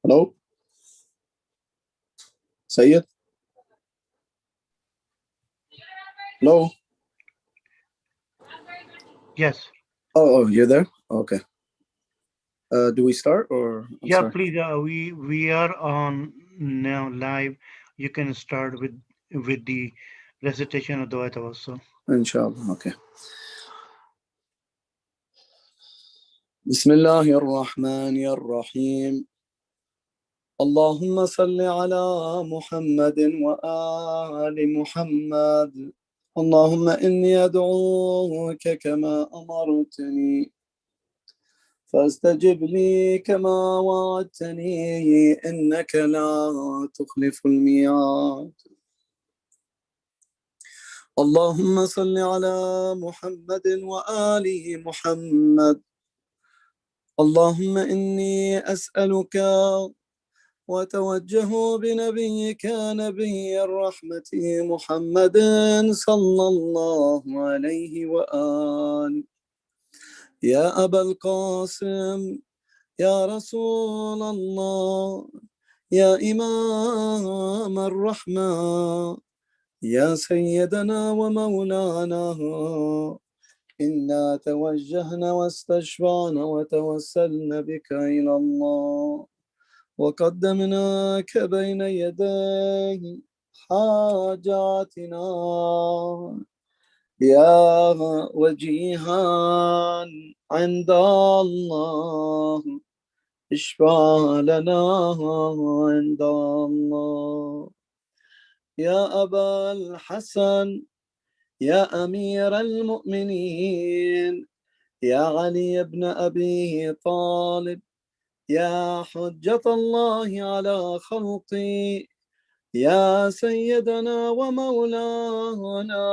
Hello, Sayed. Hello. Yes. Oh, you're there? Okay. Do we start or I'm Yeah, sorry. please. We are on now live. You can start with the recitation of the Ayat also. Inshallah. Okay. بسم الله الرحمن الرحيم. اللهم صل على محمد وآل محمد. اللهم إني أدعوك كما أمرتني فاستجب لي كما وعدتني إنك لا تخلف الميعاد. اللهم صل على محمد وآل محمد. اللهم إني أسألك وتوجه بنبيك نبي الرحمة محمد صلى الله عليه وآله. يا أبا القاسم، يا رسول الله، يا إمام الرحمة، يا سيدنا ومولانا، إنا توجهنا واستشفعنا وتوسلنا بك إلى الله وقدمناك بين يدي حاجاتنا يا وجيها عند الله، اشفع لنا عند الله. يا أبا الحسن، يا أمير المؤمنين، يا علي بن أبي طالب، يا حجة الله على خلقي، يا سيدنا ومولانا،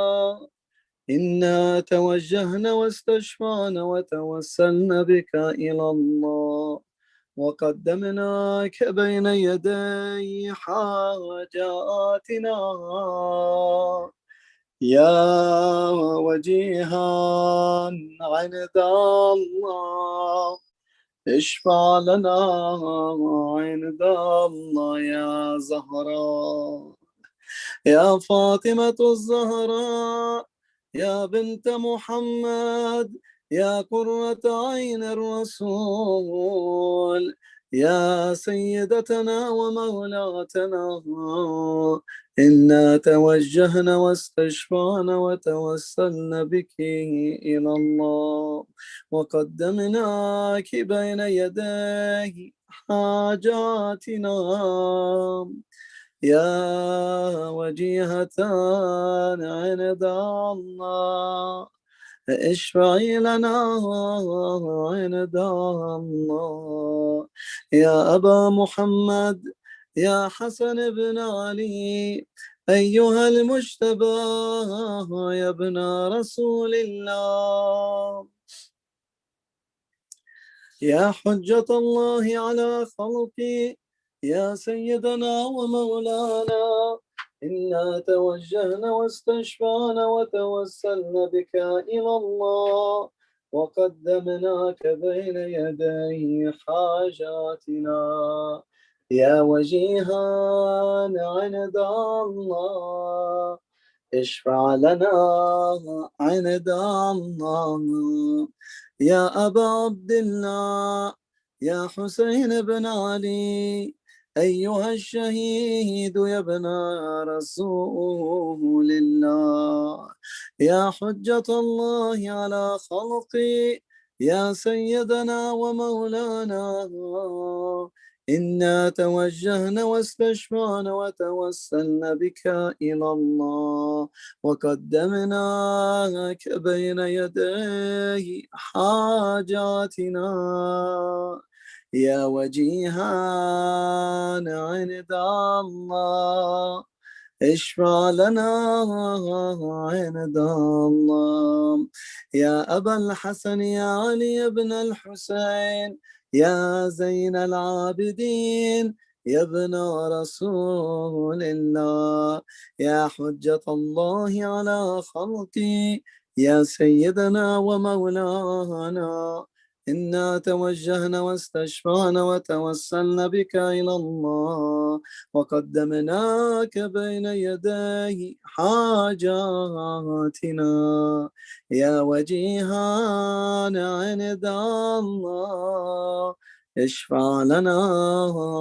إنا توجهنا واستشفعنا وتوسلنا بك إلى الله وقدمناك بين يدي حاجاتنا يا وجيها عند الله، اشفع لنا عند الله. يا زهراء، يا فاطمة الزهراء، يا بنت محمد، يا قرة عين الرسول، يا سيدتنا ومولاتنا، إنا توجهنا واستشفعنا وتوسلنا بك إلى الله وقدمناك بين يديه حاجاتنا يا وجيهة عند الله، اشفعي لنا عند الله. يا أبا محمد، يا حسن بن علي، أيها المجتبى يا ابن رسول الله، يا حجة الله على خلقي، يا سيدنا ومولانا، إنا توجهنا واستشفعنا وتوسلنا بك إلى الله وقدمناك بين يدي حاجاتنا يا وجيها عند الله اشفع لنا عند الله يا أبا عبد الله يا حسين بن علي أيها الشهيد يا ابن رسول الله يا حجة الله على خلقي يا سيدنا ومولانا إنا توجهنا واستشفعنا وتوسلنا بك إلى الله وقدمناك بين يدي حاجاتنا يا وجيها عند الله اشفع لنا عند الله يا أبا الحسن يا علي بن الحسين يا زين العابدين يا ابن رسول الله يا حجة الله على خلقي يا سيدنا ومولانا إنا توجهنا واستشفعنا وتوسلنا بك إلى الله وقدمناك بين يدي حاجاتنا يا وجيها عند الله اشفع لنا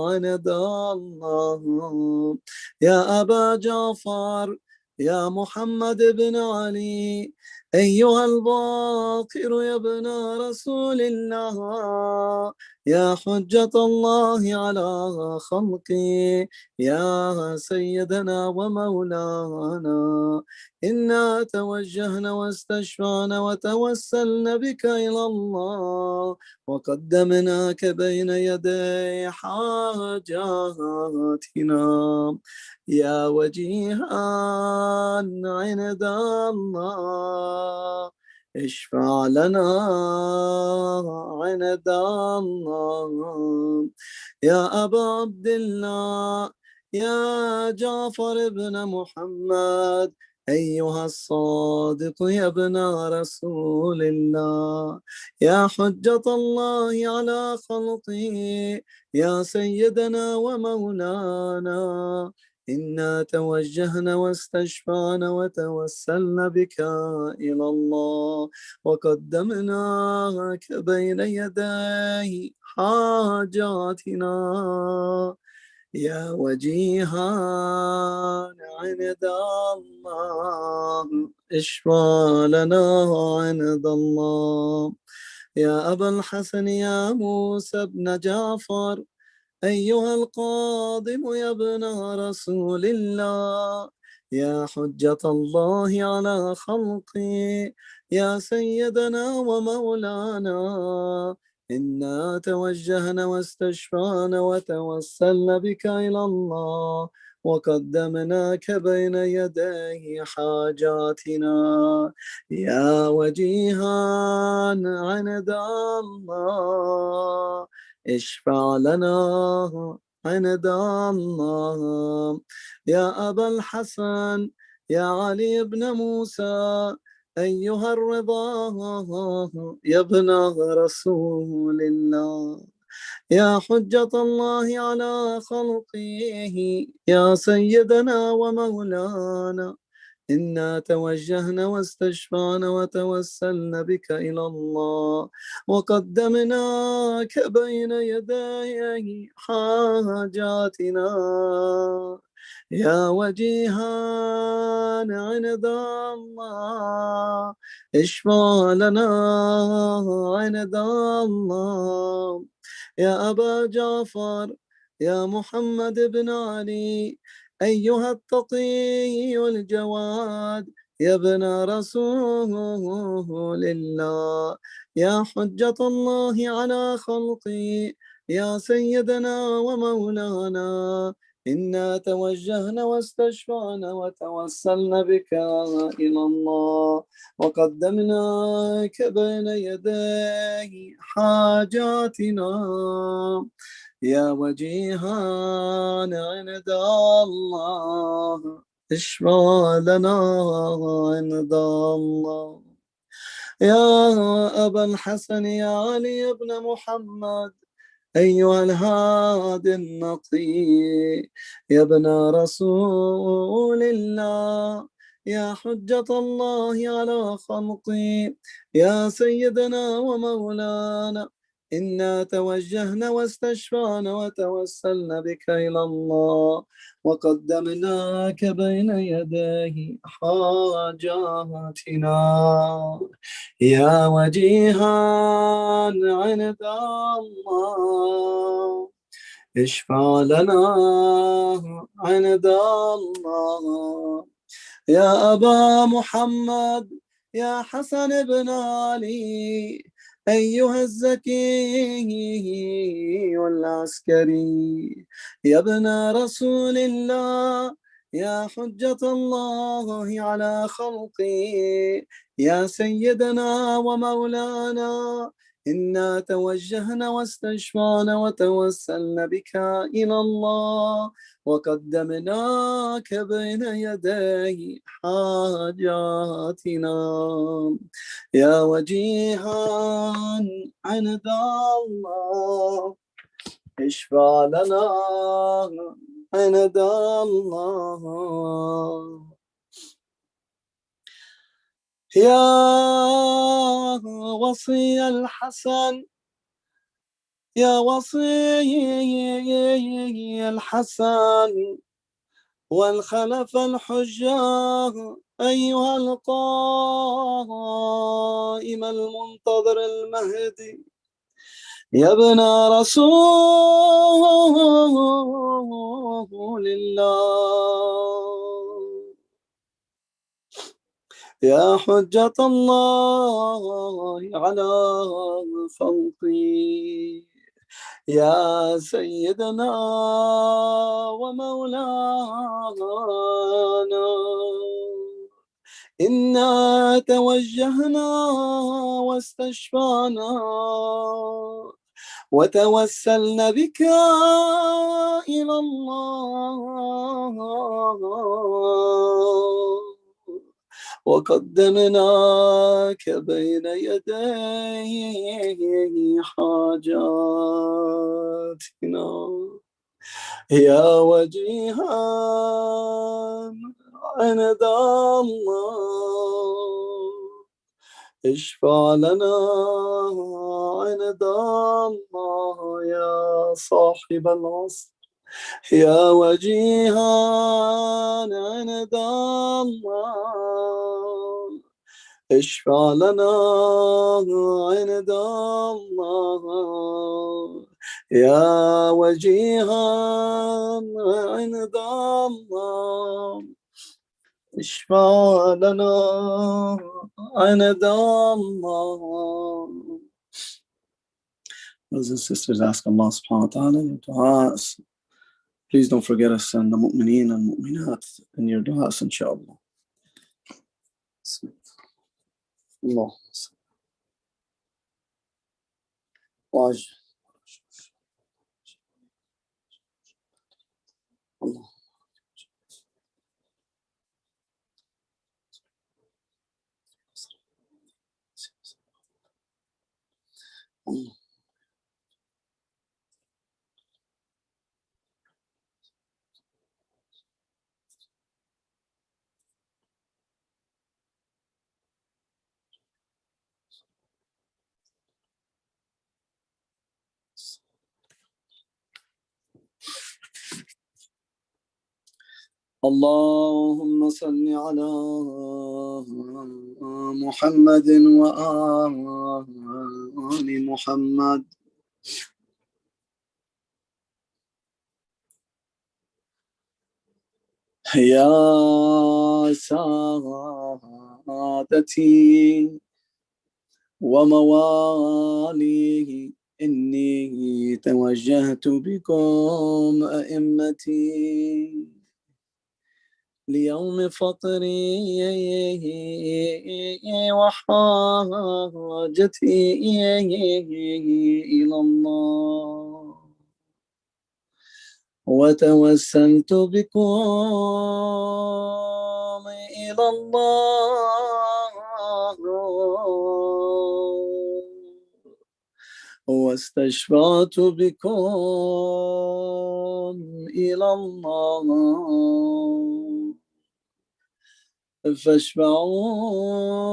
عند الله يا أبا جعفر يا محمد بن علي أيها الباقر يا ابن رسول الله يا حجة الله على خلقه يا سيدنا ومولانا إنا توجهنا واستشفعنا وتوسلنا بك إلى الله وقدمناك بين يدي حاجاتنا يا وجيها عند الله اشفع لنا عند الله يا أبا عبد الله يا جعفر بن محمد أيها الصادق يا ابن رسول الله يا حجة الله على خلقه يا سيدنا ومولانا إنا توجهنا واستشفعنا وتوسلنا بك إلى الله وقدمناك بين يدي حاجاتنا يا وجيها عند الله اشفع لنا عند الله يا أبا الحسن يا موسى بن جعفر أيها القاضم يا ابن رسول الله يا حجة الله على خلقي يا سيدنا ومولانا إنا توجهنا واستشفعنا وتوسلنا بك إلى الله وقدمناك بين يدي حاجاتنا يا وجيها عند الله اشفع لنا عند الله يا أبا الحسن يا علي بن موسى أيها الرضا يا ابن رسول الله يا حجة الله على خلقه يا سيدنا ومولانا إنا توجهنا واستشفعنا وتوسلنا بك إلى الله وقدمناك بين يدي حاجاتنا يا وجيها عند الله اشفع لنا عند الله يا أبا جعفر يا محمد بن علي أيها التقي الجواد يا ابن رسول الله يا حجة الله على خلقي يا سيدنا ومولانا إنا توجهنا واستشفعنا وتوسلنا بك إلى الله وقدمناك بين يدي حاجاتنا يا وجيها عند الله اشفع لنا عند الله. يا أبا الحسن يا علي بن محمد أيها الهادي النقي، يا ابن رسول الله، يا حجة الله على خلقي، يا سيدنا ومولانا، إنا توجهنا واستشفعنا وتوسلنا بك إلى الله وقدمناك بين يديه حاجاتنا يا وجيها عند الله. اشفع لنا عند الله. يا أبا محمد يا حسن بن علي أيها الزكي والعسكري، يا ابن رسول الله، يا حجة الله على خلقه، يا سيدنا ومولانا، إنا توجهنا واستشفعنا وتوسلنا بك إلى الله وقدمناك بين يدي حاجاتنا يا وجيها عند الله. اشفع لنا عند الله. يا وصي الحسن، يا وصي الحسن والخلف الحجاه، أيها القائم المنتظر المهدي، يا ابن رسول الله، يا حجة الله على خلقي، يا سيدنا ومولانا، إنا توجهنا واستشفعنا وتوسلنا بك إلى الله وقدمناك بين يديه حاجاتنا يا وجيها عند الله. اشفع لنا عند الله يا صاحب العصر، يا وجيها عند الله. اشفع لنا عند الله يا وجيها عند الله. اشفع لنا عند الله. Brothers and sisters, ask Allah subhanahu wa ta'ala your du'as. Please don't forget us and the mu'mineen and mu'minat in your du'as, inshallah. Allah. Waj. Allah. Allah. اللهم صل على محمد وآل محمد. يا سادتي وموالي، إني توجهت بكم أئمتي ليوم فطري وحاجتي إلى الله. وتوسلت بكم إلى الله واستشفعت بكم إلى الله فاشفعوا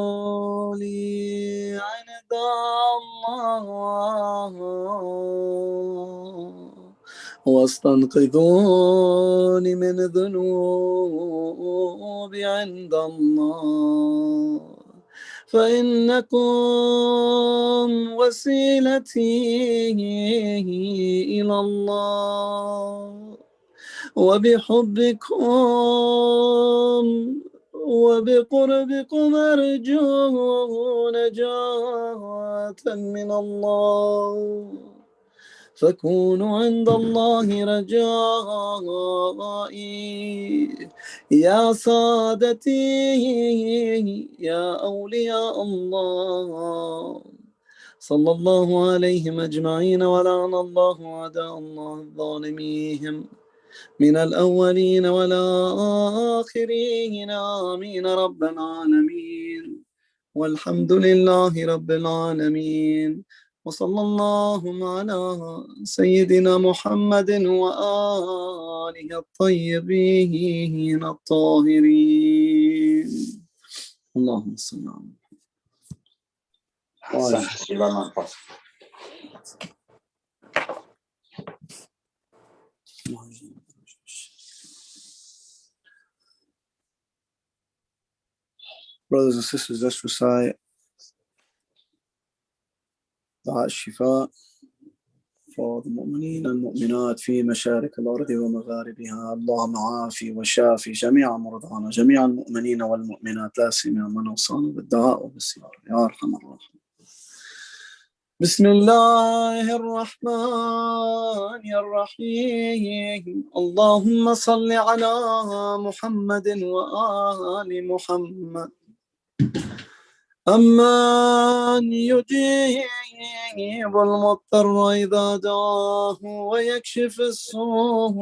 لي عند الله واستنقذوني من ذنوبي عند الله فإنكم وسيلتي إلى الله وبحبكم وبقربكم أرجو نجاة من الله فكونوا عند الله رجائي يا سادتي يا أولياء الله صلى الله عليهم أجمعين ولعن الله أعداء الله الظالمين من الأولين والآخرين آمين رب العالمين والحمد لله رب العالمين وصلى الله على سيدنا محمد وآله الطيبين الطاهرين اللهم صل على محمد. Brothers and sisters, let's recite دعاء الشفاء for the المؤمنين والمؤمنات في مشارق الأرض ومغاربها. اللهم عافي وشافي جميع مرضانا جميع المؤمنين والمؤمنات لا سيما من أوصانا بالدعاء وبالصبر يا أرحم الراحمين. بسم الله الرحمن الرحيم. اللهم صل على محمد وآل محمد. أمن يجيب المضطر إذا دعاه ويكشف السوء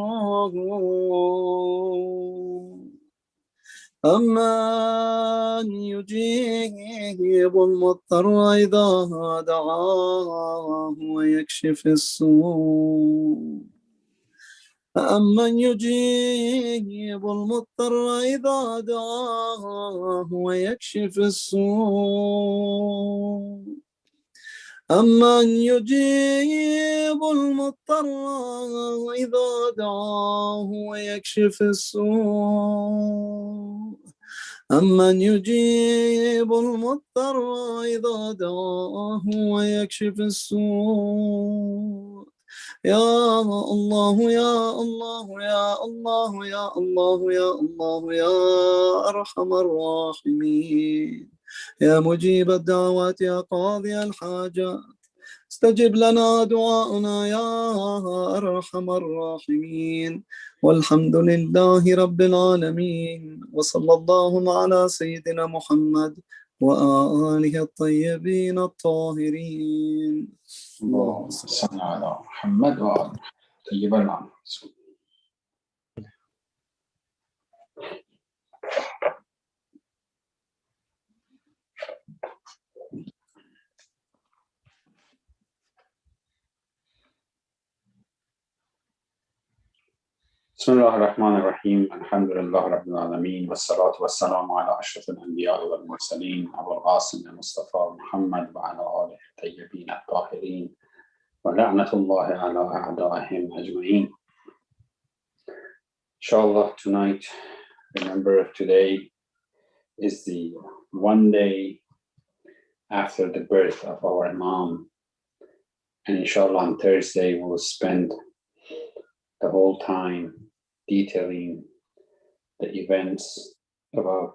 أمن يجيب المضطر إذا دعاه ويكشف السوء أمن يجيب المضطر إذا دعاه ويكشف السوء أمن يجيب المضطر إذا دعاه ويكشف السوء أمن يجيب المضطر إذا دعاه ويكشف السوء يا الله يا الله يا الله يا الله يا الله يا أرحم الراحمين يا مجيب الدعوات يا قاضي الحاجات استجب لنا دعاءنا يا أرحم الراحمين والحمد لله رب العالمين وصلى الله على سيدنا محمد وآله الطيبين الطاهرين. اللهم صل على محمد وآل طيبا معنا. بسم الله الرحمن الرحيم. الحمد لله رب العالمين والصلاة والسلام على أشرف الأنبياء والمرسلين أبو القاسم المصطفى محمد وعلى آله الطيبين الطاهرين ولعنة الله على أعدائهم أجمعين. Inshallah, tonight, remember today is the one day after the birth of our Imam, and inshallah on Thursday we'll spend the whole time detailing the events about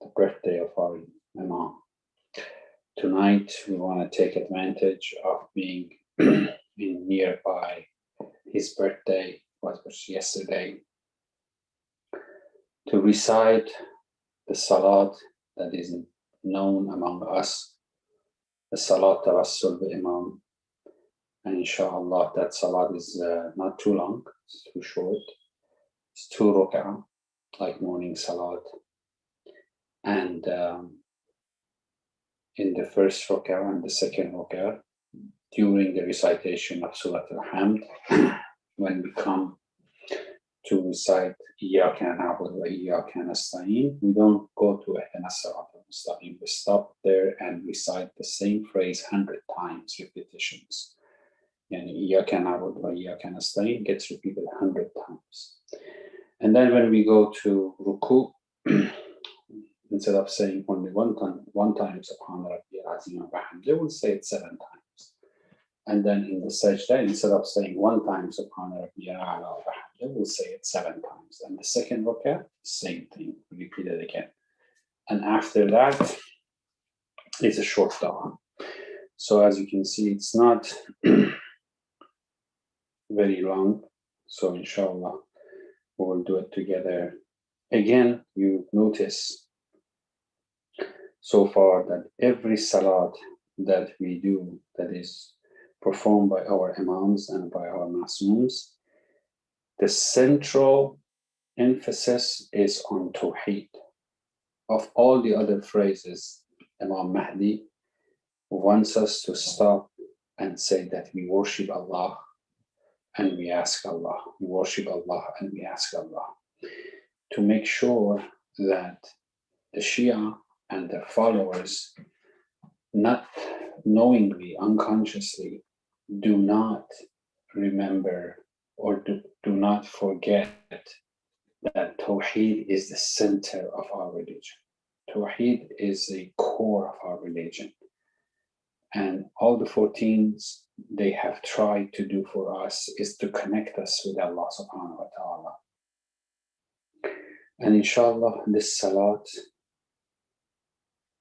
the birthday of our Imam. Tonight we want to take advantage of being in nearby his birthday, was yesterday, to recite the salat that is known among us, the salat tawassul bi Imam, And inshallah, that salat is not too long, it's too short. It's 2 rak'ah, like morning salat. And in the first rak'ah and the second rak'ah, during the recitation of Surah Al-Hamd, when we come to recite Iyyaka na'budu wa Iyyaka nasta'in, we don't go to Ihdina as-sirat al-mustaqim. We stop there and recite the same phrase 100 times, repetitions. Yani Iyyaka na'budu wa Iyyaka nasta'in gets repeated 100 times. And then when we go to ruku, instead of saying only one time Subhana Rabbiyal Azim wa bihamdihi, we'll say it 7 times. And then in the sajda, instead of saying 1 time Subhana Rabbiyal A'la wa bihamdihi, we'll say it 7 times. And the second rak'ah, same thing, repeat it again. And after that, it's a short dua. So as you can see, it's not very long. So inshallah, we will do it together. Again, you notice so far that every salat that we do, that is performed by our imams and by our masooms, the central emphasis is on Tawheed. Of all the other phrases, Imam Mahdi wants us to stop and say that we worship Allah and we ask Allah. We worship Allah and we ask Allah. To make sure that the Shia and their followers, not knowingly, unconsciously, do not remember or do not forget that Tawheed is the center of our religion. Tawheed is the core of our religion. And all the 14s they have tried to do for us is to connect us with Allah subhanahu wa ta'ala. And inshallah, this salat,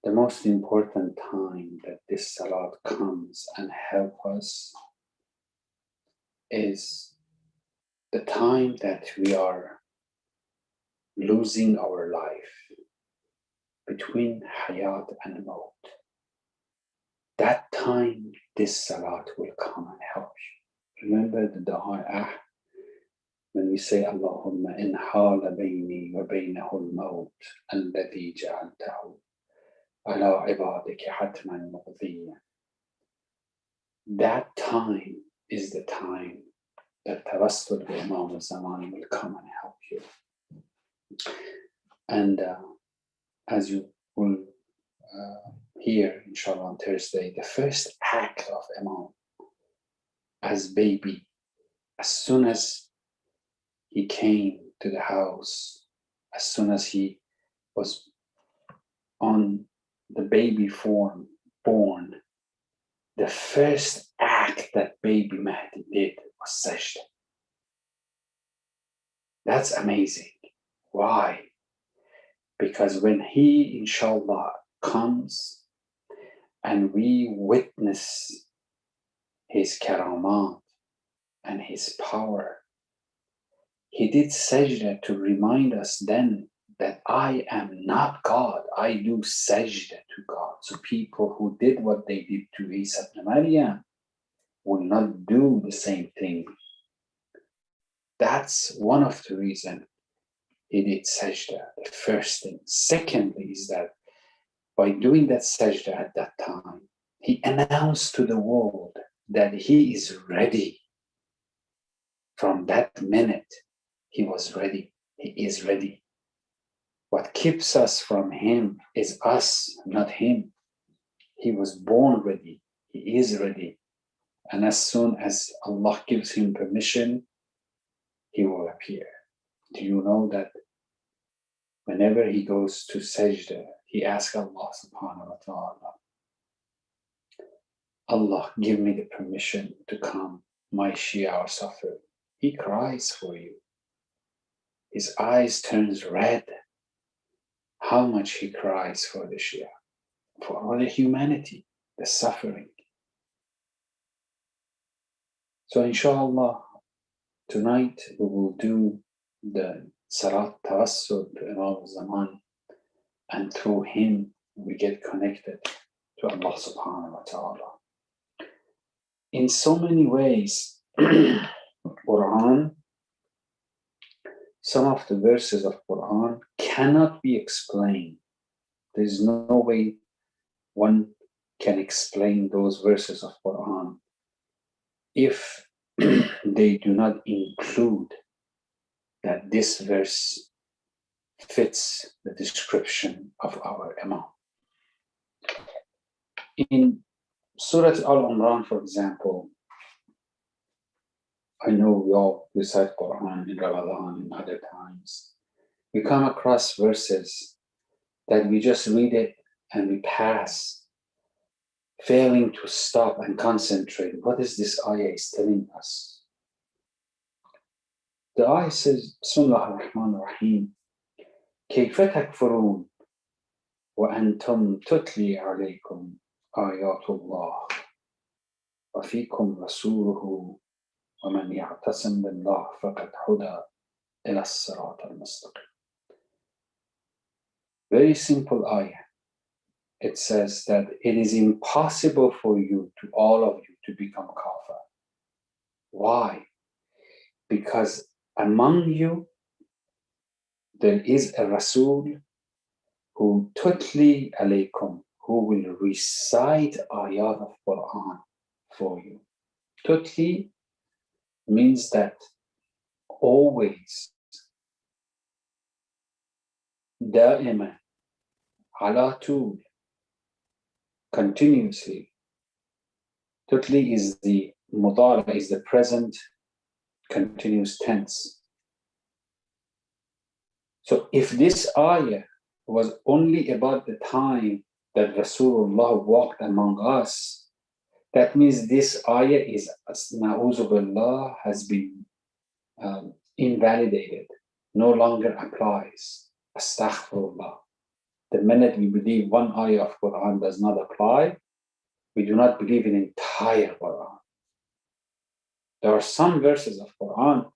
the most important time that this salat comes and help us is the time that we are losing our life between hayat and maut. That time, this salat will come and help you. Remember the dua when we say Allahumma in hala bayni wa baynahu al-maut alladhi ja'altahu ala ibadika hatman muqdiyan. That time is the time that Tawassul bi Imam al-Zaman will come and help you. And as you will hear, inshallah, on Thursday, the first act of Imam as baby, as soon as he came to the house, as soon as he was on the baby form, born, the first act that baby Mahdi did was sajda. That's amazing. Why? Because when he, inshallah, comes and we witness his karamat and his power, he did sajda to remind us then that I am not God. I do sajda to God. So people who did what they did to Isa ibn Maryam will not do the same thing. That's one of the reasons he did sajda, the first thing. Secondly is that by doing that sajda at that time, he announced to the world that he is ready. From that minute, he was ready. He is ready. What keeps us from him is us, not him. He was born ready. He is ready. And as soon as Allah gives him permission, he will appear. Do you know that whenever he goes to sajda, he asks Allah subhanahu wa ta'ala, Allah, give me the permission to come. My Shia are suffering. He cries for you. His eyes turns red. How much he cries for the Shia, for all the humanity, the suffering. So inshallah, tonight we will do the Salat Tawassul to Imam Zaman, and through him we get connected to Allah subhanahu wa ta'ala. in so many ways, Quran, some of the verses of Quran cannot be explained. There is no way one can explain those verses of Quran if they do not include that this verse fits the description of our Imam. In Surah Al-Imran, for example, I know we all recite Quran in Ramadan and other times. We come across verses that we just read it and we pass, failing to stop and concentrate. What is this ayah is telling us? The ayah says, Bismillah ar-Rahman ar-Rahim, كيف تكفرون وأنتم تتلي عليكم آيات الله وفيكم رسوله ومن يعتصم بالله فقد هدى إلى الصراط المستقيم. Very simple ayah. It says that it is impossible for you, to all of you, to become kafir. Why? Because among you there is a Rasul who tutli alaykum, who will recite ayat of Quran for you. Tutli means that always, da'ima, ala tul, continuously. Tutli is the mudara, is the present continuous tense. So if this ayah was only about the time that Rasulullah walked among us, that means this ayah is, na'uzu billah, has been invalidated, no longer applies. Astaghfirullah. The minute we believe one ayah of Quran does not apply, we do not believe in entire Quran. There are some verses of Quran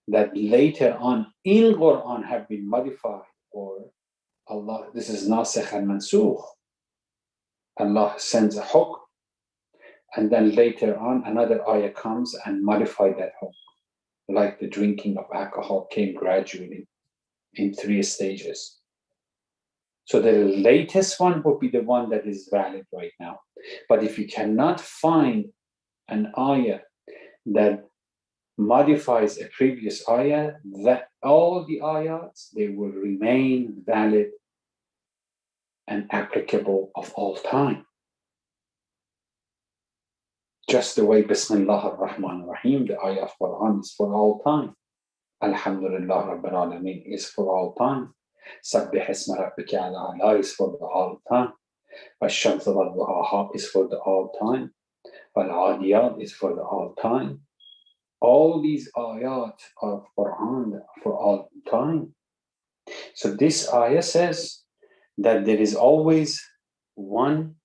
that later on in Quran have been modified, or Allah, this is nasikh and mansukh. Allah sends a hukm, and then later on another ayah comes and modified that hukm. Like the drinking of alcohol came gradually in 3 stages. So the latest one would be the one that is valid right now. But if you cannot find an ayah that modifies a previous ayah, that all the ayats, they will remain valid and applicable of all time. Just the way Bismillah ar-Rahman ar-Rahim, the ayah of Quran, is for all time. Alhamdulillah Rabbil Alameen is for all time. Sabbih isma rabbika al-a'la is for the all time. Wash-shamsu wal-duhaha is for the all time. Wal-'adiyat is for the all time. All these ayat of Quran for all time. So this ayah says that there is always one,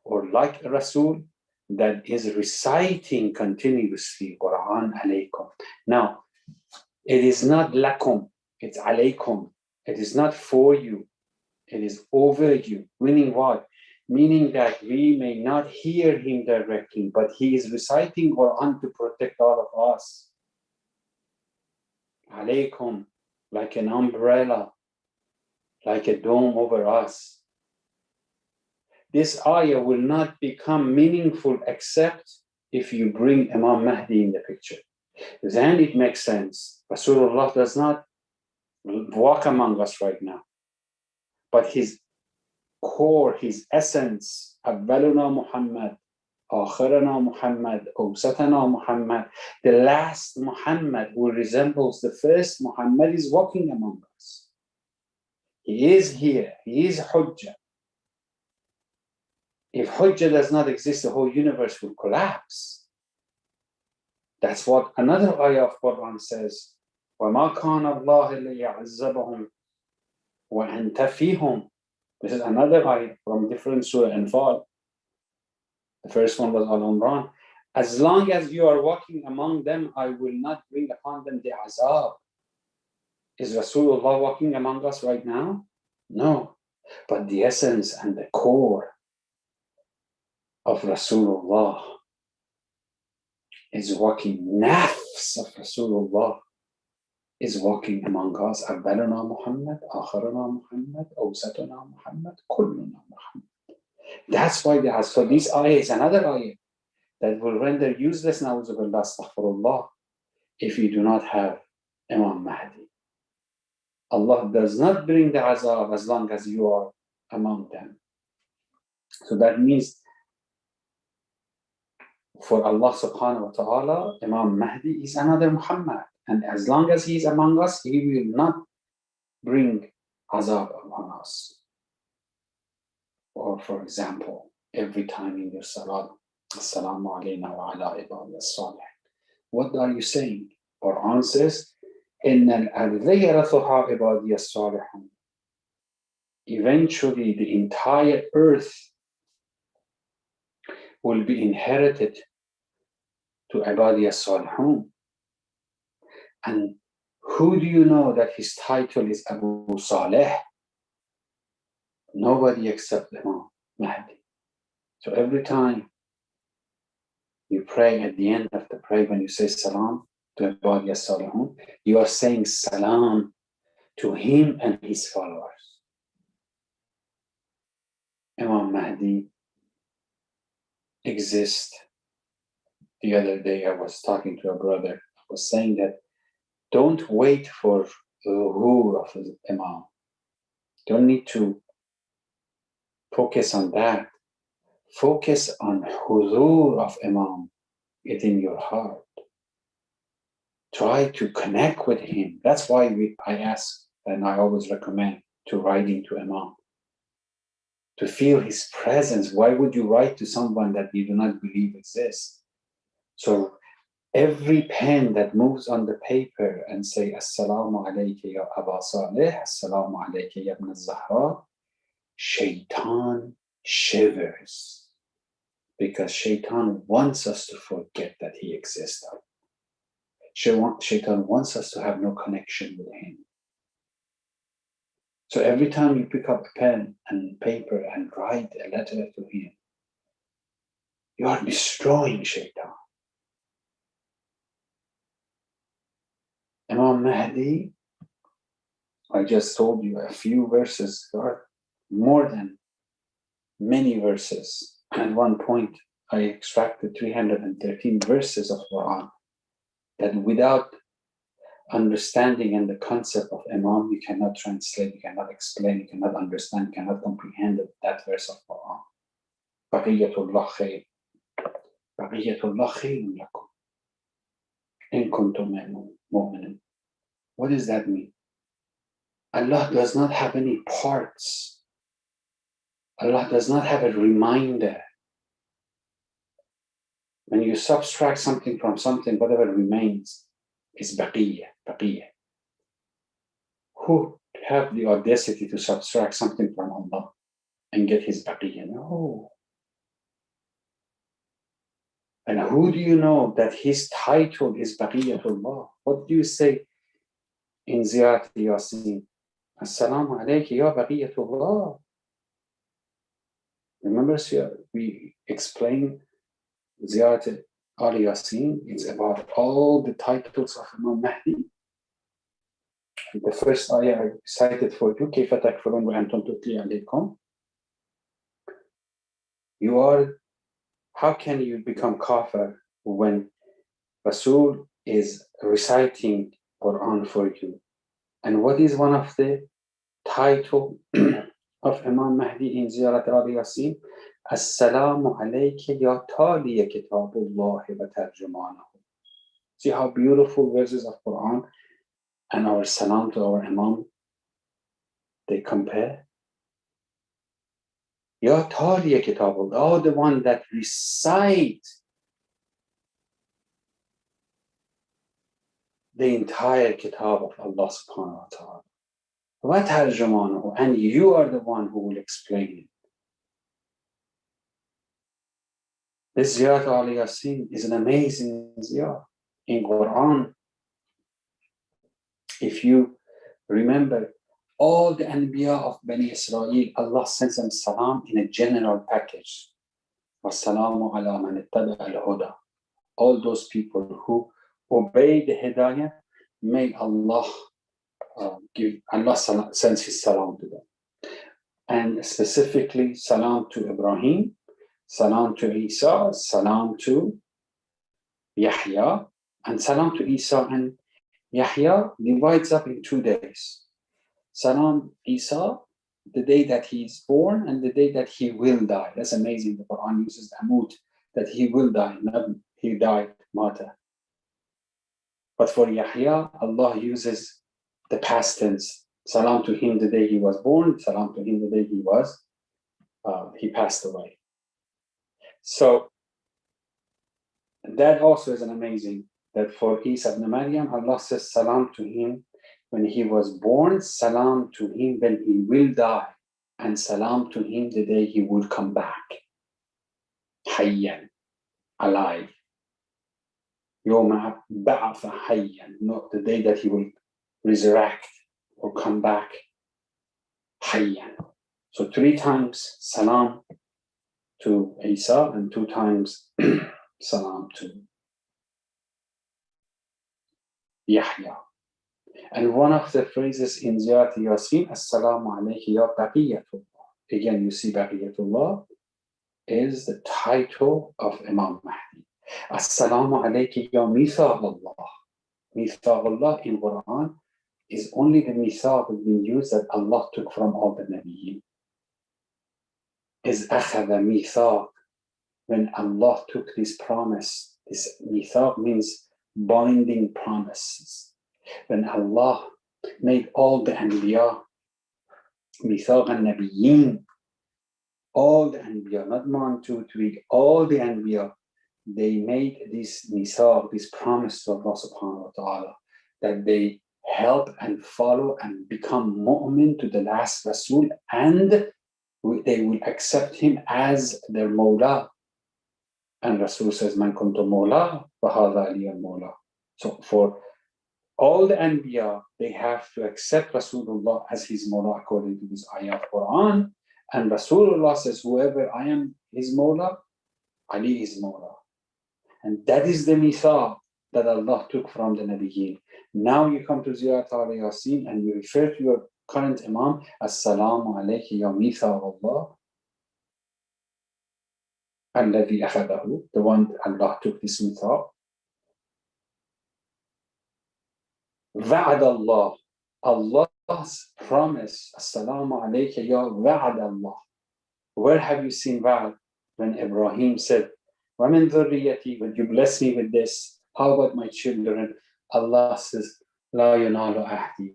or like a Rasul, that is reciting continuously Quran alaykum. Now, it is not lakum, it's alaykum. It is not for you, it is over you. Meaning what? Meaning that we may not hear him directly, but he is reciting Quran to protect all of us. Alaykum, like an umbrella, like a dome over us. This ayah will not become meaningful except if you bring Imam Mahdi in the picture. Then it makes sense. Rasulullah does not walk among us right now. But his core, his essence, Awwaluna Muhammad, Akhirana Muhammad, Awsatana Muhammad, the last Muhammad who resembles the first Muhammad is walking among us. He is here. He is Hujjah. If Hujjah does not exist, the whole universe will collapse. That's what another ayah of Quran says. وَمَا كَانَ اللَّهِ لِيَعَذَّبَهُمْ وَأَنْتَ فِيهُمْ. This is another ayah from different surah Anfal. The first one was Al-Imran. As long as you are walking among them, I will not bring upon them the azab. Is Rasulullah walking among us right now? No. But the essence and the core of Rasulullah is walking. Nafs of Rasulullah is walking among us. أولنا Muhammad, آخرنا Muhammad, أوسطنا Muhammad, كلنا Muhammad. That's why they ask. So this ayah is another ayah that will render useless, na'uzubillah, astaghfirullah, if you do not have Imam Mahdi. Allah does not bring the azab as long as you are among them. So that means for Allah subhanahu wa ta'ala, Imam Mahdi is another Muhammad. And as long as he is among us, he will not bring azab upon us. Or for example, every time in your salat, Assalamu alayna wa ala ibadiy as-salih. What are you saying? Or answers, Inna al-ardi yarithuha ibadiy as-salihun. Eventually, the entire earth will be inherited to ibadiy as-salihun. And who do you know that his title is Abu Saleh? Nobody except Imam Mahdi. So every time you pray, at the end of the prayer, when you say salam to Ibadi as-Salihun, you are saying salam to him and his followers. Imam Mahdi exists. The other day I was talking to a brother. I was saying that don't wait for the zuhur of the Imam. Don't need to focus on that. Focus on hudur of Imam within your heart. Try to connect with him. That's why I ask, and I always recommend to writing to Imam. To feel his presence. Why would you write to someone that you do not believe exists? So every pen that moves on the paper and say, Assalamu alayka ya Aba Saleh, Assalamu alayka ya Ibn Zahra, Shaitan shivers. Because Shaitan wants us to forget that he exists. Shaitan wants us to have no connection with him. So every time you pick up a pen and paper and write a letter to him, you are destroying Shaitan. Imam Mahdi, I just told you a few verses. There are more than many verses. At one point, I extracted 313 verses of Quran that without understanding and the concept of Imam, you cannot translate, you cannot explain, you cannot understand, you cannot comprehend that verse of Quran. Baqiyatullah khair. Baqiyatullah khairun lakum. In kuntum mu'minin. What does that mean? Allah does not have any parts. Allah does not have a reminder. When you subtract something from something, whatever remains is baqiyah. Who have the audacity to subtract something from Allah and get his baqiyah? No. And who do you know that his title is Baqiyatullah? What do you say in Ziyarat Yasin? Assalamu alayka ya Baqiyatullah. Remember, we explained Ziyarat Yasin. It's about all the titles of Imam Mahdi. The first ayah I cited for you, كيف تكفرون وأنتم تتلى عليكم. You are, how can you become kafir when Rasul is reciting Quran for you? And what is one of the title of Imam Mahdi in Ziyarat Yasin? Assalamu alayka ya taliya kitabullahi wa tarjumanahu. See how beautiful verses of Quran and our salam to our Imam, they compare. Ya taliya kitabullah, oh, the one that recite the entire kitab of Allah subhanahu wa ta'ala. Wa tarjumanahu, and you are the one who will explain it. This Ziyarat al-Yasin is an amazing ziyarah. In Quran, if you remember, all the Anbiya of Bani Israel, Allah sends them salam in a general package. وَالسَّلَامُ عَلَى مَنِ اتَّبَعَ الْهُدَى. all those people who obey the Hidayah, may Allah sends His salam to them. And specifically, salam to Ibrahim, salam to Isa, salam to Yahya, and salam to Isa and Yahya divides up in 2 days. Salam Isa, the day that he is born and the day that he will die. That's amazing. The Quran uses amut, that he will die, not he died, mata. But for Yahya, Allah uses the past tense. Salam to him the day he was born, salam to him the day he passed away. So that also is an amazing, that for Isa ibn Maryam, Allah says salam to him when he was born, salam to him when he will die, and salam to him the day he will come back. Hayyan, alive. Yawma ba'atha hayyan, not the day that he will resurrect or come back. Hayyan. So 3 times salam to Isa and 2 times salam to Yahya. And one of the phrases in Ziyarat Yasin, Assalamu alayhi ya Baqiyatullah. Again, you see Baqiyatullah is the title of Imam Mahdi. Assalamu alayki ya Mithaq Allah. Mithaq Allah in Quran is only the Mithaq that's been used that Allah took from all the Nabiyyin. Is akhadha Mithaq. When Allah took this promise, this Mithaq means binding promises. When Allah made all the Anbiya, Mithaq al-Nabiyyin, all the Anbiya, not 1, 2, 3, all the Anbiya, they made this Mithaq, this promise to Allah subhanahu wa ta'ala, that they help and follow and become mu'min to the last Rasul, and they will accept him as their Mawla. And Rasul says, Man kuntu Mawla, fahadha aliya Mawla. So for all the Anbiya, they have to accept Rasulullah as his Mawla according to this ayah of Quran. And Rasulullah says, whoever I am his Mawla, Ali is Mawla. And that is the Mithaq that Allah took from the Nabiyyin. Now you come to Ziyarat al-Yasin and you refer to your current Imam, Assalamu alayki ya Mithaq Allah, alladhi akhadahu, the one Allah took this Mithaq. Wa'ad Allah, Allah's promise, Assalamu alayka ya Wa'ad Allah. Where have you seen Wa'ad? When Ibrahim said, وَمِن ذُرِّيَّتِي, when you bless me with this, how about my children? Allah says, لَا يُنَالُ أَحْدِي,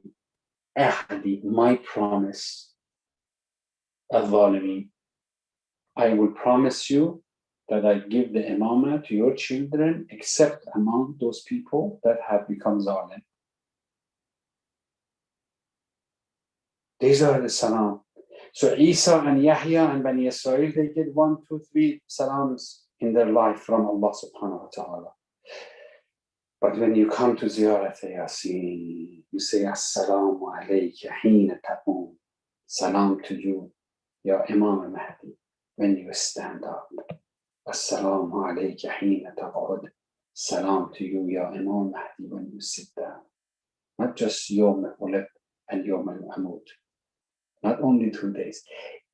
أَحْدِي, my promise, الظَّالِمِينَ. I will promise you that I give the imamah to your children, except among those people that have become zalim. These are the salam. So Isa and Yahya and Bani Israel, they did 1, 2, 3 salams in their life from Allah subhanahu wa ta'ala. But when you come to Ziyarat Yasin, you say, Assalamu alayka hina taqum. Salam to you, Ya Imam al-Mahdi, when you stand up. Assalamu alayka hina taqud. Salam to you, Ya Imam al-Mahdi, when you sit down. Not just Yawm al-Ulad and Yawm al-Amud. Not only 2 days.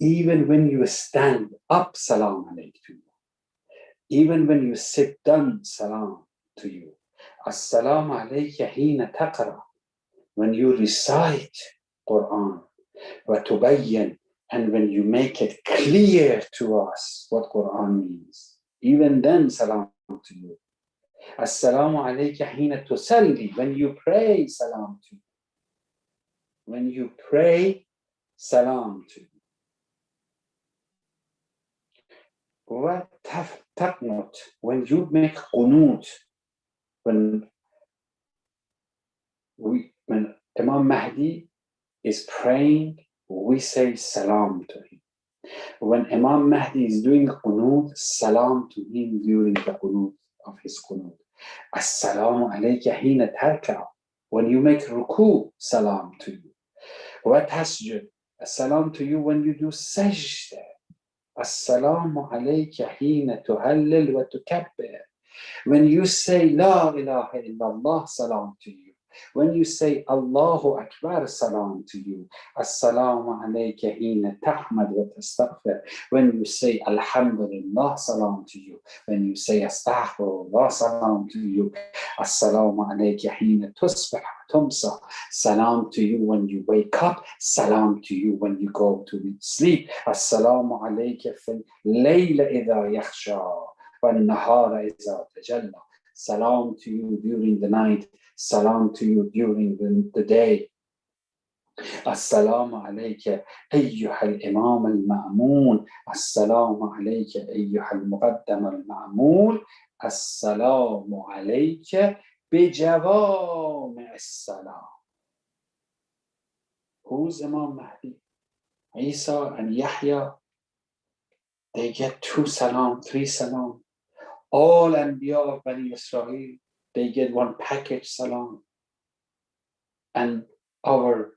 Even when you stand up, salam alayk to you. Even when you sit down, salam to you. Assalamu alayka hina taqra. When you recite Quran. Wa tubayyan. And when you make it clear to us what Quran means. Even then, salam to you. Assalamu alayka hina tusalli. When you pray, salam to you. When you pray, salam to you. What taqnut, when you make qunut, when Imam Mahdi is praying, we say salam to him. When Imam Mahdi is doing qunut, salam to him during the qunut of his qunut. Assalamu alayka hina tarka. When you make ruku, salam to you. Wa tasjud, salam to you when you do sajda. Assalamu alayka hina tuhallil wa tukabbir. When you say La ilaha illallah, salam to you. When you say Allahu Akbar, salam to you. Assalamu alayka hina tahmad wa tastaghfir. When you say Alhamdulillah, salam to you. When you say Astaghfirullah, salam to you. Assalamu alayka hina tusbih tumsa. Salam to you when you wake up. Salam to you when you go to sleep. Assalamu alayka fil layla idha yakhsha. وَالنَّهَارَ إِذَا تَجَلَّى. Salam to you during the night. Salam to you during the day. Assalamu alayka ayyuha al-imam al-ma'moon. Assalamu alayka ayyuha al-muqaddam al-ma'moon. Assalamu alayka bijawami' as-salam. Who's Imam Mahdi? Isa and Yahya, they get 2 salam, 3 salam. All Anbiya of Bani Israel, they get 1 package salam. And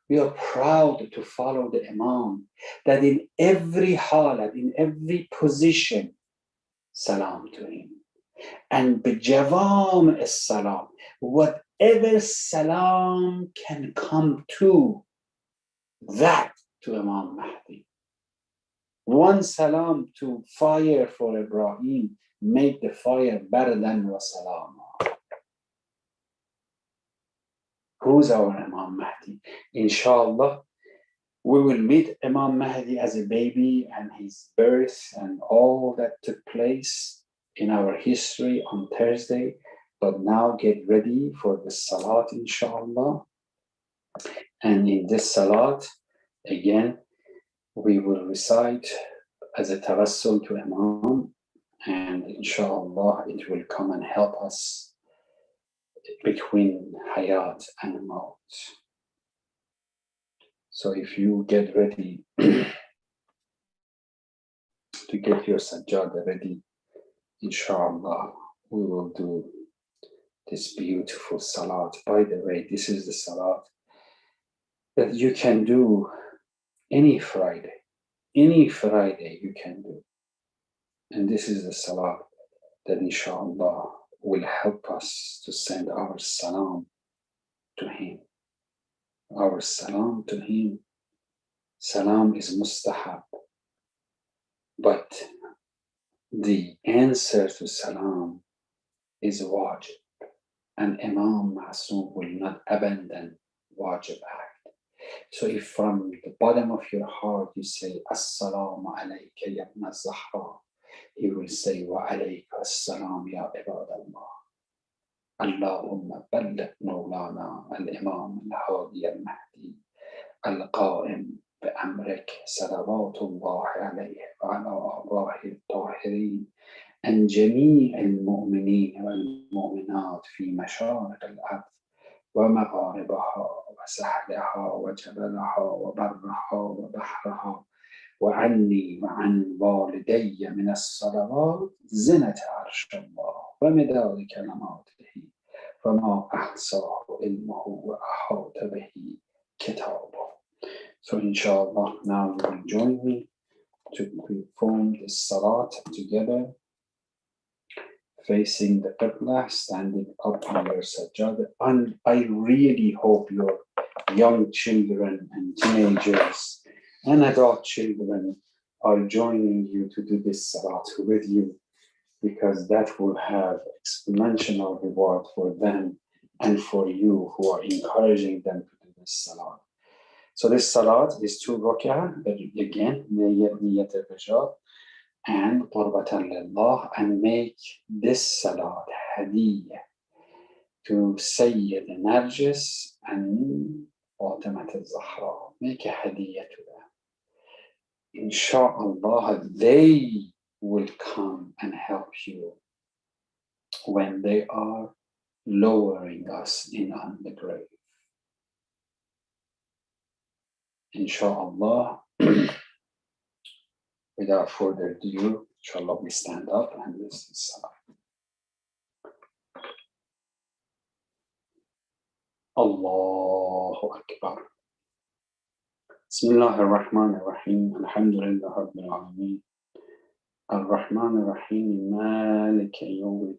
we are proud to follow the Imam, that in every halat, in every position, salam to him. And bijawam is salam. Whatever salam can come to, that to Imam Mahdi. 1 salam to fire for Ibrahim, make the fire better than wa salam. Who's our Imam Mahdi? Inshallah, we will meet Imam Mahdi as a baby and his birth and all that took place in our history on Thursday. But now get ready for the Salat, inshallah. And in this Salat, again, we will recite as a tawassul to Imam, and inshallah it will come and help us between hayat and maut. So if you get ready to get your sajjada ready, inshallah we will do this beautiful salat. By the way, this is the salat that you can do any Friday. Any Friday you can do. And this is the salat that inshallah will help us to send our salam to him. Our salam to him. Salam is mustahab. But the answer to salam is wajib. And Imam Masoom will not abandon wajib act. So if from the bottom of your heart you say, Assalamu alayka ya ibn Zahra, he will say, Wa alayka assalam ya ibadallah. Allahumma balligh mawlana al-imam al-hadi al-mahdi al-qa'im بأمرك صلوات الله عليه وعلى آبائه الطاهرين عن جميع المؤمنين والمؤمنات في مشارق الأرض ومغاربها وسحلها وجبلها وبرها وبحرها وعني وعن والدي من الصلوات زنة عرش الله ومداد كلماته فما أحصاه علمه وأحاط به كتابه. So inshallah, now you will join me to perform this salat together, facing the Qibla, standing up on your sajjada. And I really hope your young children and teenagers and adult children are joining you to do this salat with you, because that will have exponential reward for them and for you who are encouraging them to do this salat. So this salat is 2 rak'ah, but again, niyat al-rajat and qurbatan lillah, and make this salat hadiyah to Sayyid Narjis and Fatimat al-Zahra. Make a hadiyah to them. Insha'Allah, they will come and help you when they are lowering us in on the grave. Insha'Allah, without further ado, inshallah, we stand up and this is salah. Allahu Akbar. Bismillah ar-Rahman ar-Rahim. Alhamdulillah Rabbil Alameen. Ar-Rahman ar-Rahim. Malik yawm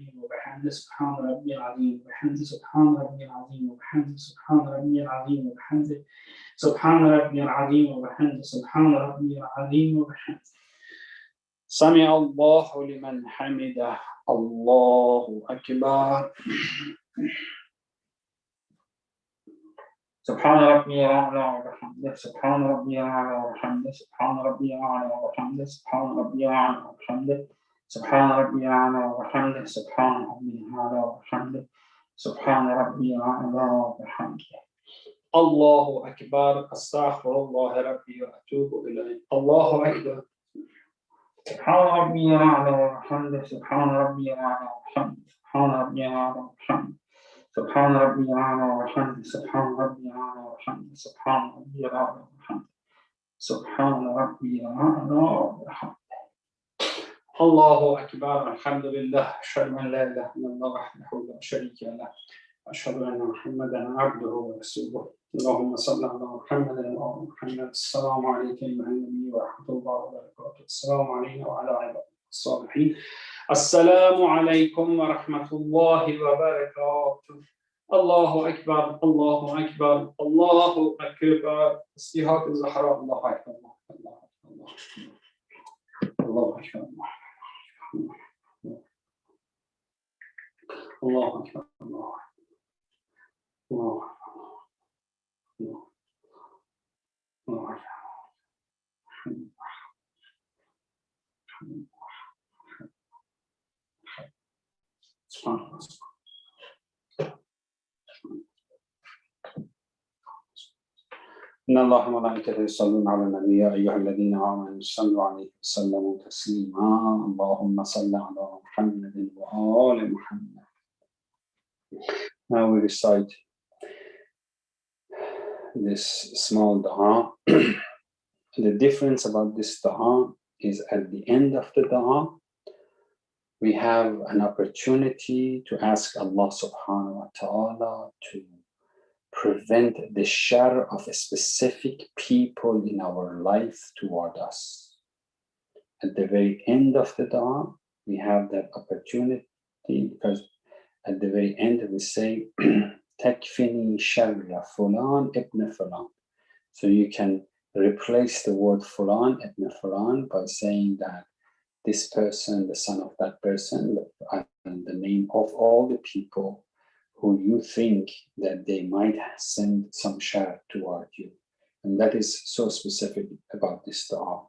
العظيم وبحمده سبحان ربي العظيم وبحمده سبحان ربي العظيم وبحمده سبحان ربي العظيم وبحمده سبحان ربي العظيم وبحمده سبحان ربي العظيم وبحمده. سمع الله لمن حمده. الله أكبر. سبحان ربي الأعلى وبحمده سبحان ربي الأعلى وبحمده سبحان ربي الأعلى وبحمده سبحان ربي الأعلى وبحمده سبحان ربي الأعلى وبحمده سبحان ربي الأعلى وبحمده سبحان ربي الأعلى وبحمده. الله أكبر. أستغفر الله ربي وأتوب إليه. الله أكبر. سبحان ربي الأعلى وبحمده سبحان ربي الأعلى وبحمده سبحان ربي الأعلى وبحمده سبحان ربي الأعلى وبحمده سبحان ربي الأعلى وبحمده سبحان ربي الأعلى وبحمده سبحان ربي الأعلى وبحمده. الله أكبر. الحمد لله. أشهد أن لا إله إلا الله وحده لا شريك له أشهد أن محمدا عبده ورسوله. اللهم صل على محمد وعلى محمد. السلام عليكم أيها النبي ورحمة الله وبركاته. السلام علينا وعلى عباد الصالحين. السلام عليكم ورحمة الله وبركاته. الله أكبر. الله أكبر. الله أكبر. استيهاق الزهراء. الله أكبر. الله أكبر. الله أكبر. الله أكبر. الله الله سبحان الله. إن الله وملائكته يصلون على النبي يا أيها الذين آمنوا صلوا عليه وسلموا تسليما. اللهم صل على محمد وآل محمد. Now we recite this small dua. The difference about this dua is at the end of the dua, we have an opportunity to ask Allah subhanahu wa ta'ala to prevent the shar of specific people in our life toward us. At the very end of the dua, we have that opportunity because at the very end we say, Takfini sharra fulan ibn fulan. So you can replace the word fulan ibn fulan by saying that this person, the son of that person, and the name of all the people who you think that they might send some shar toward you. And that is so specific about this dua.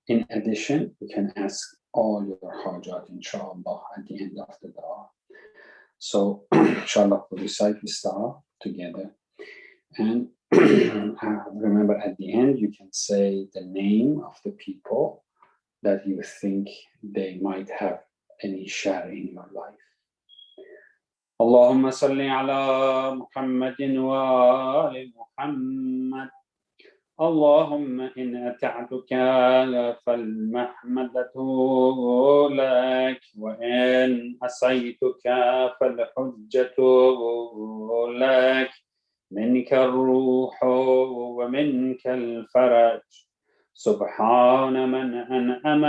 In addition, you can ask all your hajat, inshallah, at the end of the dua. So, inshallah, we'll recite this dua together. And remember, at the end, you can say the name of the people that you think they might have any share in your life. اللهم صل على محمد وآل محمد. اللهم إن أطعتك فالمحمدة لك وإن عصيتك فالحجة لك. منك الروح ومنك الفرج. سبحان من أنعم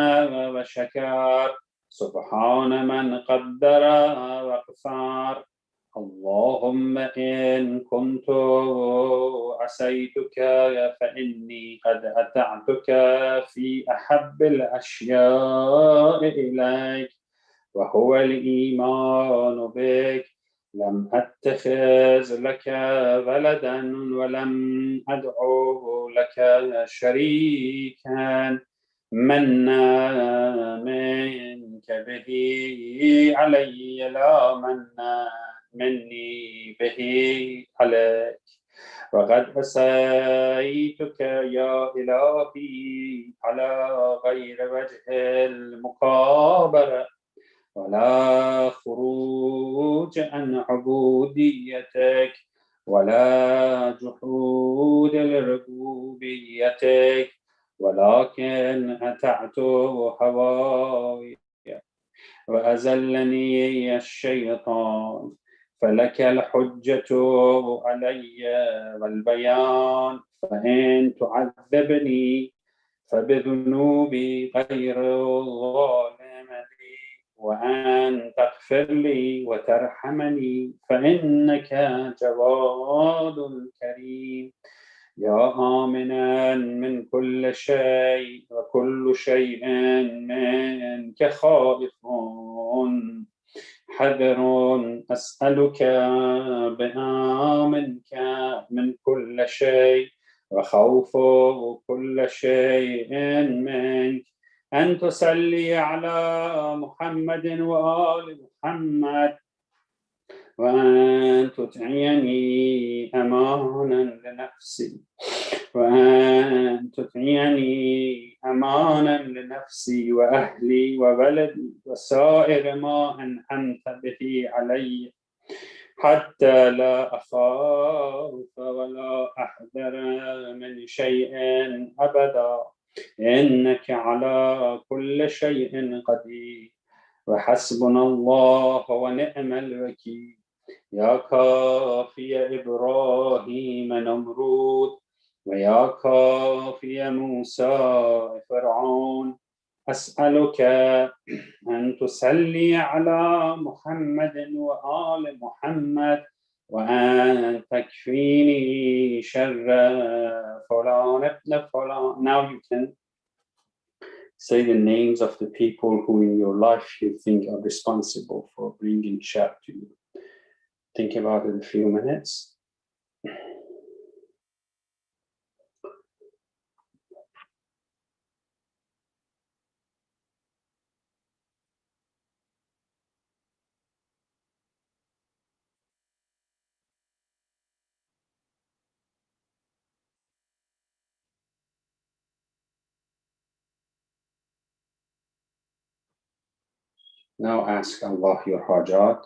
وشكر. سبحان من قدر واقتار. اللهم إن كنت عصيتك فإني قد أطعتك في أحب الأشياء إليك وهو الإيمان بك. لم أتخذ لك ولدا ولم أدعو لك شريكا. منا منك به علي لا منا مني به عليك. وقد عصيتك يا إلهي على غير وجه المكابرة ولا خروج عن عبوديتك ولا جحود لربوبيتك ولكن أطعت هواي وأذلني الشيطان. فلك الحجة علي والبيان. فإن تعذبني فبذنوبي غير ظالم لي وأن تغفر لي وترحمني فإنك جواد كريم. يا آمنا من كل شيء وكل شيء منك خائف حذر، أسألك بآمنك من كل شيء وخوف كل شيء منك، أن تصلي على محمد وآل محمد، وأن تطيعني أمانا لنفسي، وأن تطيعني أمانا لنفسي وأهلي وبلدي وسائر ما أنعمت به علي، حتى لا أخاف ولا أحذر من شيء أبدا، إنك على كل شيء قدير، وحسبنا الله ونعم الوكيل. يا كافي إبراهيم نمرود، ويا كافي موسى فرعون، أسألك أن تصلي على محمد وآل محمد، وأن تكفيني شر فلان ابن فلان. Now you can say the names of the people who in your life you think are responsible for bringing shar to you. Think about it a few minutes. Now ask Allah your hajat.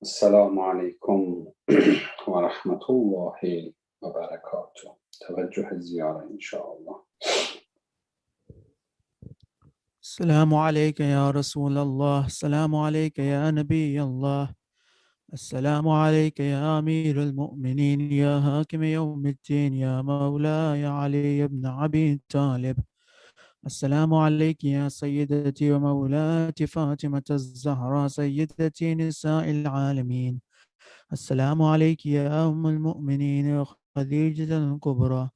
Assalamu alaikum wa rahmatullahi wa barakatuh. توجه الزيارة إن شاء الله. السلام عليك يا رسول الله، السلام عليك يا نبي الله، السلام عليك يا أمير المؤمنين، يا حاكم يوم الدين، يا مولاي علي بن أبي طالب. السلام عليك يا سيدتي ومولاتي فاطمة الزهراء، سيدتي نساء العالمين. السلام عليك يا أم المؤمنين خديجة الكبرى.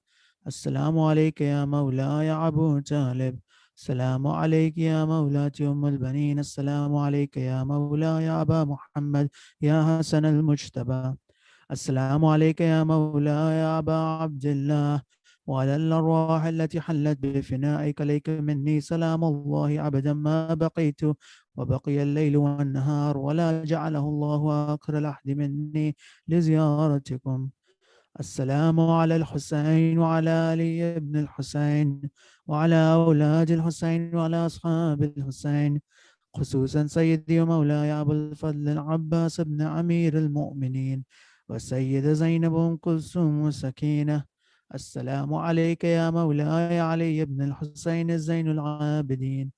السلام عليك يا مولاي أبو طالب. السلام عليك يا مولاتي أم البنين. السلام عليك يا مولاي أبا محمد يا حسن المجتبى. السلام عليك يا مولاي أبا عبد الله، وعلى الأرواح التي حلت بفنائك. عليك مني سلام الله أبدا ما بقيت وبقي الليل والنهار، ولا جعله الله آخر العهد مني لزيارتكم. السلام على الحسين وعلى علي بن الحسين وعلى أولاد الحسين وعلى أصحاب الحسين، خصوصا سيدي ومولاي أبو الفضل العباس بن أمير المؤمنين والسيدة زينب أم كلثوم وسكينة. السلام عليك يا مولاي علي بن الحسين زين العابدين.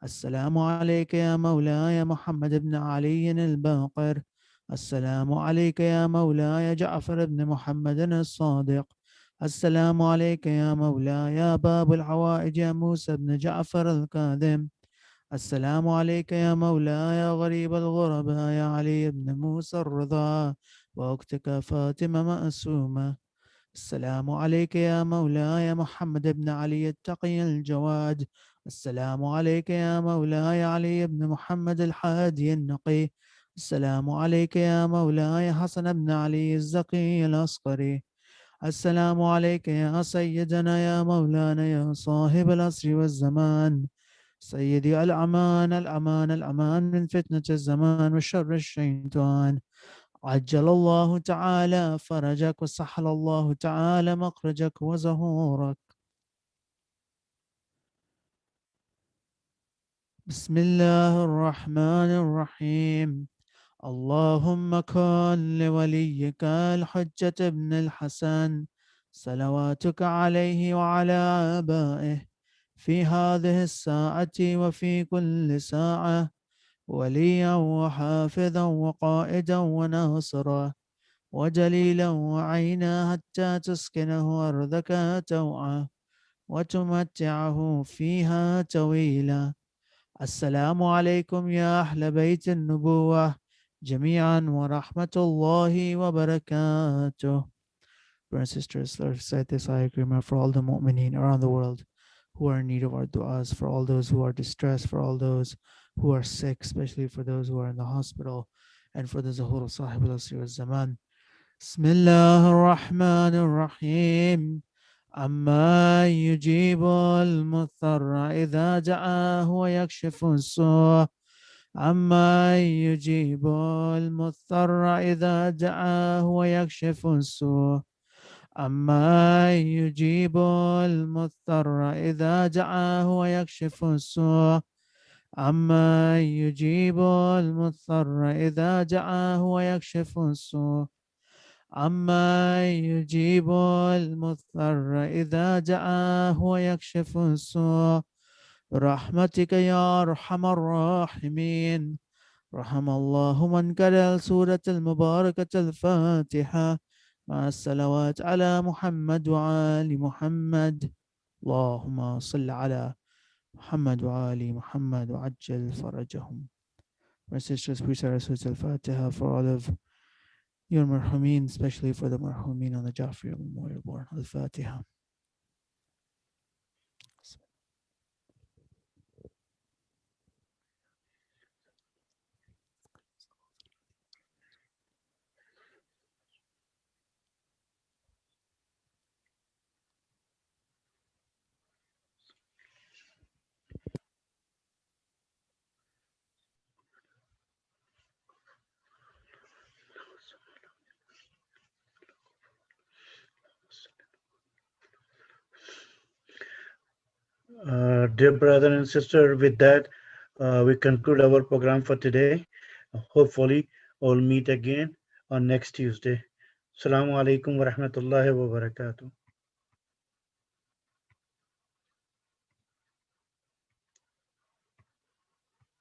السلام عليك يا مولاي محمد بن علي الباقر. السلام عليك يا مولاي جعفر بن محمد الصادق. السلام عليك يا مولاي باب الحوائج يا موسى بن جعفر الكاظم. السلام عليك يا مولاي غريب الغرباء يا علي بن موسى الرضا وأختك فاطمة مأسومة. السلام عليك يا مولاي محمد بن علي التقي الجواد. السلام عليك يا مولاي علي بن محمد الحادي النقي. السلام عليك يا مولاي حسن بن علي الزكي الأصقري. السلام عليك يا سيدنا يا مولانا يا صاحب العصر والزمان، سيدي الأمان الأمان الأمان من فتنة الزمان وشر الشيطان. عجل الله تعالى فرجك وسهل الله تعالى مخرجك وزهورك. بسم الله الرحمن الرحيم. اللهم كن لوليك الحجة ابن الحسن صلواتك عليه وعلى آبائه في هذه الساعة وفي كل ساعة، وليا وحافظا وقائدا وناصرا وجليلا وعينا حتى تسكنه أرضك توعا وتمتعه فيها طويلا. السلام عليكم يا أهل بيت النبوة جميعا ورحمة الله وبركاته. Brothers and sisters, let's recite this ayah agreement for all the mu'mineen around the world who are in need of our du'as, for all those who are distressed, for all those who are sick, especially for those who are in the hospital, and for the Zuhur of Sahib al-Asir al-Zaman. بسم الله الرحمن الرحيم. أما يجيب المضطر إذا دعاه ويكشف السوء. أما يجيب المضطر إذا دعاه ويكشف السوء. أما يجيب المضطر إذا دعاه ويكشف السوء. أما يجيب المضطر إذا دعاه ويكشف السوء. أما يجيب المضطر إذا دعاه ويكشف السوء. برحمتك يا أرحم الراحمين. رحم الله من قرأ سورة المباركة الفاتحة مع الصلوات على محمد وآل محمد. اللهم صل على محمد وآل محمد وعجل فرجهم. My sisters, please recite al-Fatiha for all of your marhumin, especially for the marhumin on the Jafaria Memorial Board. Al-Fatiha. Dear brother and sister, with that, we conclude our program for today. Hopefully, we'll meet again on next Tuesday. Assalamu alaikum wa rahmatullahi wa barakatuh.